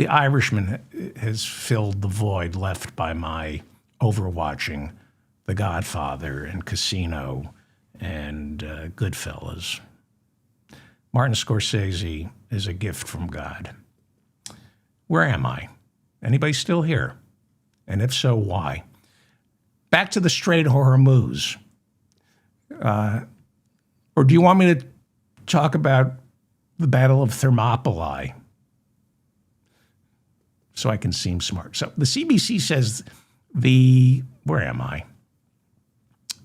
The Irishman has filled the void left by my overwatching The Godfather and Casino and Goodfellas. Martin Scorsese is a gift from God. Where am I? Anybody still here? And if so, why? Back to the Strait of Hormuz. Or do you want me to talk about the Battle of Thermopylae? So I can seem smart. So the CBC says where am I?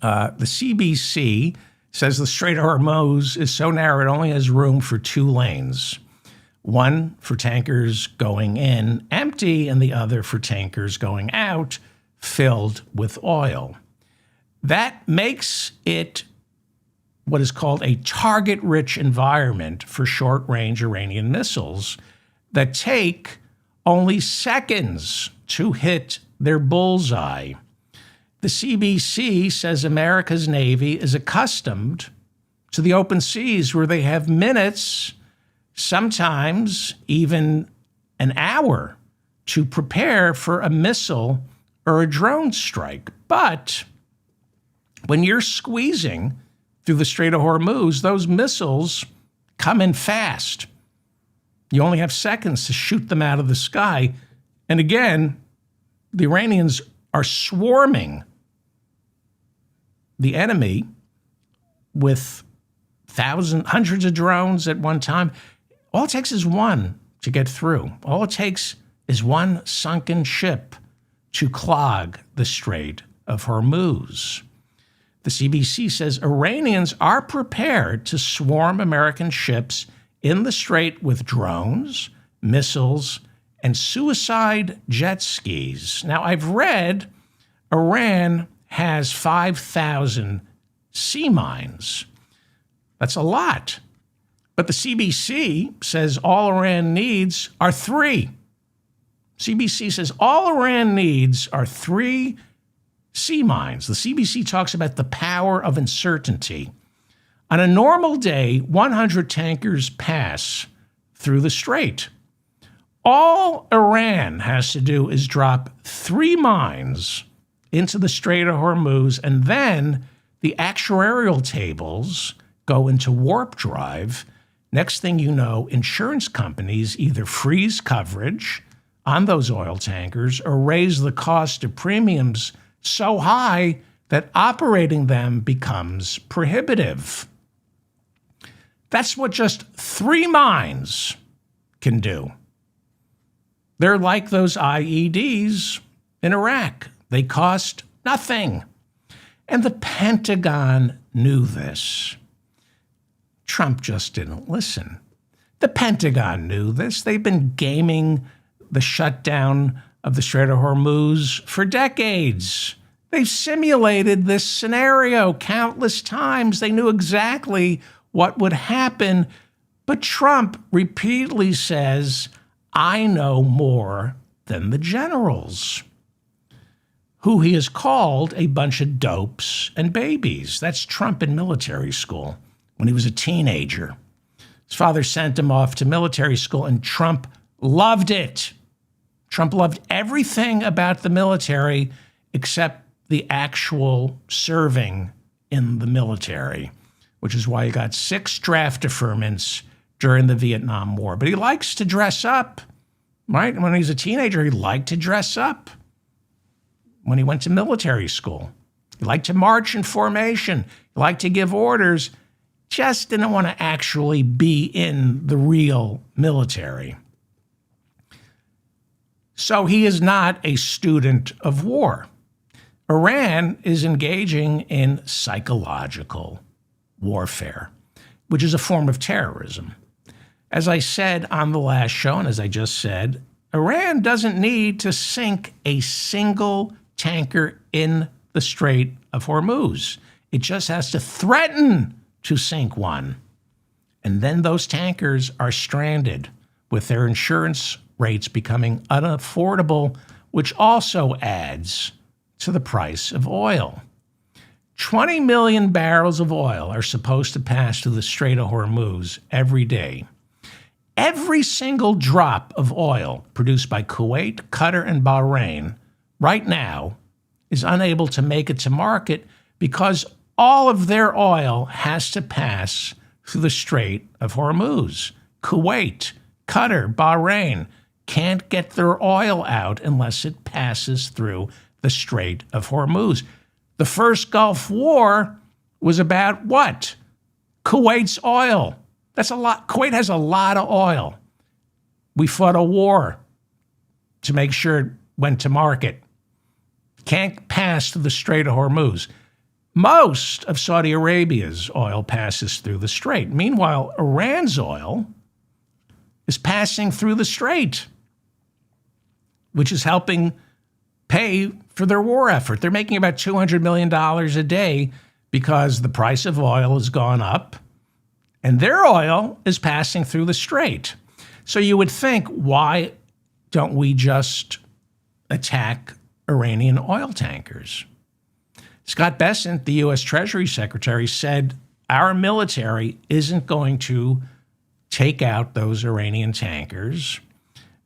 The CBC says the Strait of Hormuz is so narrow it only has room for 2 lanes. One for tankers going in empty and the other for tankers going out filled with oil. That makes it what is called a target-rich environment for short-range Iranian missiles that take only seconds to hit their bullseye. The CBC says America's Navy is accustomed to the open seas where they have minutes, sometimes even an hour, to prepare for a missile or a drone strike. But when you're squeezing through the Strait of Hormuz, those missiles come in fast. You only have seconds to shoot them out of the sky. And again, the Iranians are swarming the enemy with hundreds of drones at one time. All it takes is one to get through. All it takes is one sunken ship to clog the Strait of Hormuz. The CBC says Iranians are prepared to swarm American ships in the strait with drones, missiles, and suicide jet skis. Now, I've read Iran has 5,000 sea mines. That's a lot. But the CBC says all Iran needs are 3. CBC says all Iran needs are 3 sea mines. The CBC talks about the power of uncertainty. On a normal day, 100 tankers pass through the strait. All Iran has to do is drop 3 mines into the Strait of Hormuz, and then the actuarial tables go into warp drive. Next thing you know, insurance companies either freeze coverage on those oil tankers or raise the cost of premiums so high that operating them becomes prohibitive. That's what just 3 mines can do. They're like those IEDs in Iraq. They cost nothing. And the Pentagon knew this. Trump just didn't listen. The Pentagon knew this. They've been gaming the shutdown of the Strait of Hormuz for decades. They've simulated this scenario countless times. They knew exactly what would happen. But Trump repeatedly says, I know more than the generals, who he has called a bunch of dopes and babies. That's Trump in military school when he was a teenager. His father sent him off to military school, and Trump loved it. Trump loved everything about the military except the actual serving in the military, which is why he got 6 draft deferments during the Vietnam War. But he likes to dress up, right? When he was a teenager, he liked to dress up. When he went to military school, he liked to march in formation. He liked to give orders. Just didn't want to actually be in the real military. So he is not a student of war. Iran is engaging in psychological warfare, which is a form of terrorism. As I said on the last show, and as I just said, Iran doesn't need to sink a single tanker in the Strait of Hormuz. It just has to threaten to sink one. And then those tankers are stranded with their insurance rates becoming unaffordable, which also adds to the price of oil. 20 million barrels of oil are supposed to pass through the Strait of Hormuz every day. Every single drop of oil produced by Kuwait, Qatar, and Bahrain right now is unable to make it to market because all of their oil has to pass through the Strait of Hormuz. Kuwait, Qatar, Bahrain can't get their oil out unless it passes through the Strait of Hormuz. The first Gulf War was about what? Kuwait's oil. That's a lot. Kuwait has a lot of oil. We fought a war to make sure it went to market. Can't pass through the Strait of Hormuz. Most of Saudi Arabia's oil passes through the strait. Meanwhile, Iran's oil is passing through the strait, which is helping pay for their war effort. They're making about $200 million a day because the price of oil has gone up and their oil is passing through the strait. So you would think, why don't we just attack Iranian oil tankers? Scott Bessant, the U.S. Treasury Secretary, said our military isn't going to take out those Iranian tankers,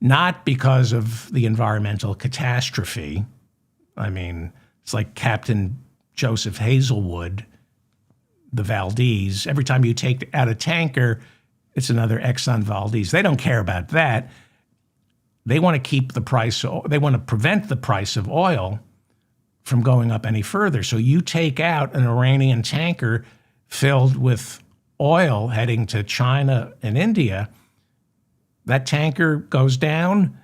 not because of the environmental catastrophe. I mean, it's like Captain Joseph Hazelwood, the Valdez. Every time you take out a tanker, it's another Exxon Valdez. They don't care about that. They want to keep the price, they want to prevent the price of oil from going up any further. So you take out an Iranian tanker filled with oil heading to China and India, that tanker goes down,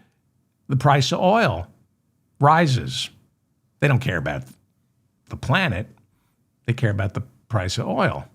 the price of oil rises. They don't care about the planet. They care about the price of oil.